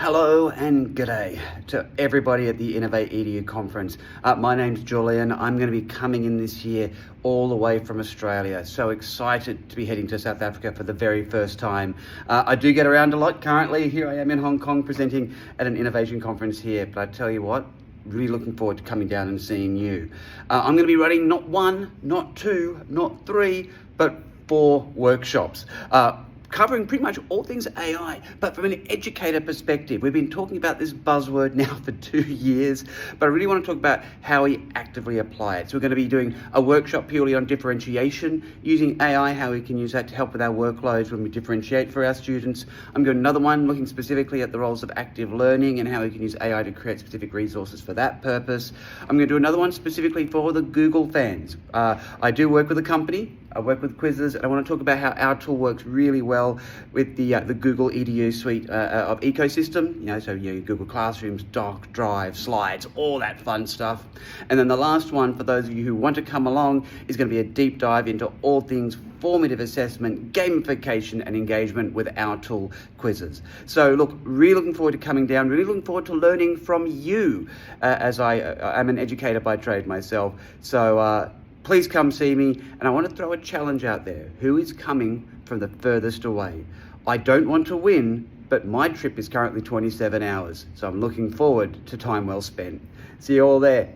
Hello and g'day to everybody at the InnovateEDU conference. My name's Julian. I'm going to be coming in this year all the way from Australia. So excited to be heading to South Africa for the very first time. I do get around a lot currently. Here I am in Hong Kong presenting at an innovation conference here, but I tell you what, really looking forward to coming down and seeing you. I'm going to be running not one, not two, not three, but 4 workshops. Covering pretty much all things AI, but from an educator perspective. We've been talking about this buzzword now for 2 years, but I really want to talk about how we actively apply it. So we're going to be doing a workshop purely on differentiation, using AI, how we can use that to help with our workloads when we differentiate for our students. I'm doing another one looking specifically at the roles of active learning and how we can use AI to create specific resources for that purpose. I'm going to do another one specifically for the Google fans. I do work with a company. I work with Quizizz, and I want to talk about how our tool works really well with the Google EDU suite of ecosystem. Google Classrooms, Doc, Drive, Slides, all that fun stuff. And then the last one, for those of you who want to come along, is going to be a deep dive into all things formative assessment, gamification, and engagement with our tool, Quizizz. So look, really looking forward to coming down, really looking forward to learning from you, as I'm an educator by trade myself. So please come see me, and I want to throw a challenge out there. Who is coming from the furthest away? I don't want to win, but my trip is currently 27 hours, so I'm looking forward to time well spent. See you all there.